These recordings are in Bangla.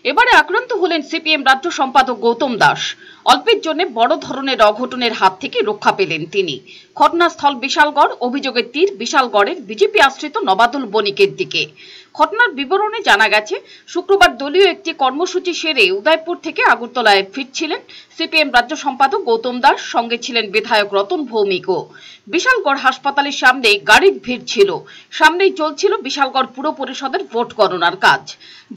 এবারে আক্রান্ত হলেন সিপিএম রাজ্য সম্পাদক গৌতম দাস। অল্পের জন্য বড় ধরনের অঘটনের হাত থেকে রক্ষা পেলেন তিনি। ঘটনাস্থল বিশালগড়। অভিযোগের তীর বিশালগড়ের বিজেপি আশ্রিত নবাদুল বণিকের দিকে। ঘটনার বিবরণে জানা গেছে, শুক্রবার দলীয় একটি কর্মসূচি সেরে উদয়পুর থেকে আগরতলায় ফিরছিলেন সিপিএম রাজ্য সম্পাদক গৌতম দাস। সঙ্গে ছিলেন বিধায়ক রতন ভৌমিকও। বিশালগড় হাসপাতালের সামনে গাড়ির ভিড় ছিল। সামনেই চলছিল বিশালগড় পুর পরিষদের ভোট গণনার কাজ,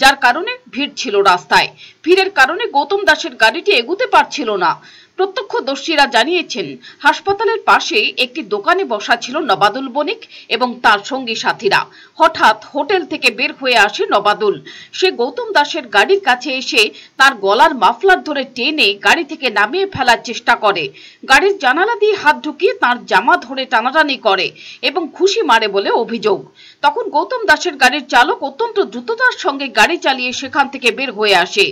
যার কারণে ভিড় ছিল রাস্তায়। ভিড়ের কারণে গৌতম দাসের গাড়িটি এগুতে পারছিল না। প্রত্যক্ষদর্শীরা জানিয়েছেন, হাসপাতালের পাশে একটি দোকানে বসা ছিল নবাদুল বণিক এবং তার সঙ্গী সাথীরা। হঠাৎ হোটেল থেকে বের হয়ে আসে নবাদুল। সে গৌতম দাসের গাড়ির কাছে এসে তার গলার মাফলার ধরে টেনে গাড়ি থেকে নামিয়ে ফেলার চেষ্টা করে। গাড়ির জানালা দিয়ে হাত ঢুকিয়ে তার জামা ধরে টানাটানি করে এবং ঘুষি মারে বলে অভিযোগ। তখন গৌতম দাসের গাড়ির চালক অত্যন্ত দ্রুততার সঙ্গে গাড়ি চালিয়ে সেখান থেকে বের হয়ে আসে।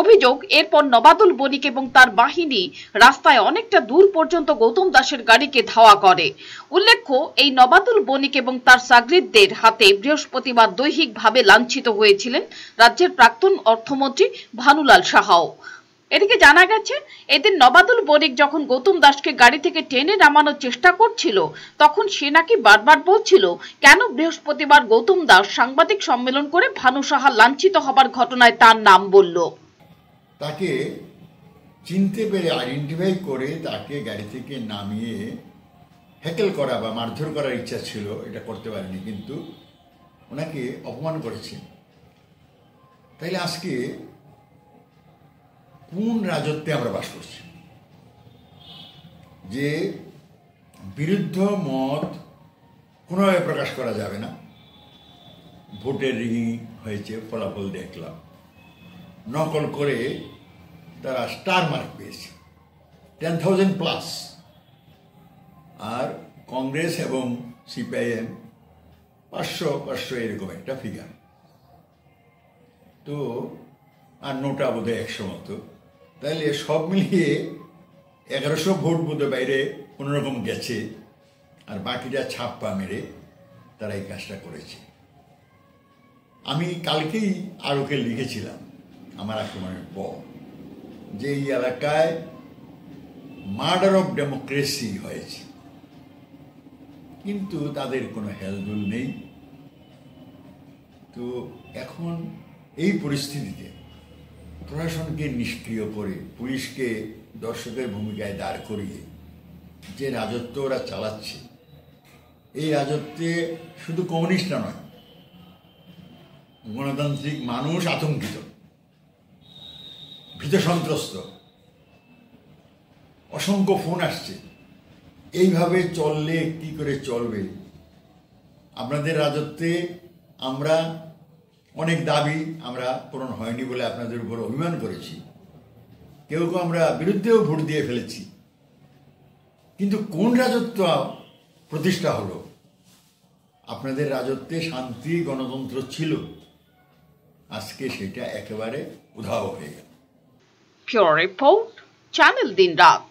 অভিযোগ, এরপর নবাদুল বণিক এবং তার বাহিনী রাস্তায় অনেকটা দূর পর্যন্ত গৌতম দাসের গাড়িকে ধাওয়া করে। উল্লেখ্য, এই নবাদুল বণিক এবং তার সাগরিদদের হাতে বৃহস্পতিবার দৈহিকভাবে লাঞ্ছিত হয়েছিলেন রাজ্যের প্রাক্তন অর্থমন্ত্রী ভানুলাল সাহাও। এদিকে জানা গেছে, এদিন নবাদুল বণিক যখন গৌতম দাসকে গাড়ি থেকে টেনে নামানোর চেষ্টা করছিল, তখন সে নাকি বারবার বলছিল, কেন বৃহস্পতিবার গৌতম দাস সাংবাদিক সম্মেলন করে ভানু সাহা লাঞ্ছিত হবার ঘটনায় তার নাম বলল। তাকে চিনতে পেরে আইডেন্টিফাই করে তাকে গাড়ি থেকে নামিয়ে হ্যাকেল করা বা মারধর করার ইচ্ছা ছিল, এটা করতে পারেনি, কিন্তু ওনাকে অপমান করেছে। তাইলে আজকে কোন রাজত্বে আমরা বাস করছি যে বিরুদ্ধ মত কোনোভাবে প্রকাশ করা যাবে না? ভোটের রিগিং হয়েছে, ফলাফল দেখলাম, নকল করে তারা স্টার মার্ক পেয়েছে 10,000+, আর কংগ্রেস এবং সিপিআইএম 500 এরকম একটা ফিগার। তো আর নোটা বোধহয় 100 মতো। তাহলে সব মিলিয়ে 1100 ভোট বোধহয় বাইরে কোনোরকম গেছে, আর বাকিটা ছাপ্পা মেরে তারা এই কাজটা করেছে। আমি কালকেই আরোকে লিখেছিলাম আমার আক্রমণের পর যে এই এলাকায় মার্ডার অফ ডেমোক্রেসি হয়েছে, কিন্তু তাদের কোনো হেলদুল নেই। তো এখন এই পরিস্থিতিতে প্রশাসনকে নিষ্ক্রিয় করে পুলিশকে দর্শকের ভূমিকায় দাঁড় করিয়ে যে রাজত্ব ওরা চালাচ্ছে, এই রাজত্বে শুধু কমিউনিস্টরা নয়, গণতান্ত্রিক মানুষ আতঙ্কিত, ভীত সন্ত্রস্ত, অসংখ্য ফোন আসছে। এইভাবে চললে কি করে চলবে? আপনাদের রাজত্বে আমরা অনেক দাবি আমরা পূরণ হয়নি বলে আপনাদের উপর অভিমান করেছি, কেউ কেউ আমরা বিরুদ্ধেও ভোট দিয়ে ফেলেছি, কিন্তু কোন রাজত্ব প্রতিষ্ঠা হলো? আপনাদের রাজত্বে শান্তি গণতন্ত্র ছিল, আজকে সেটা একেবারে উধাও হয়ে গেল। Pure Report, Channel Din Raat।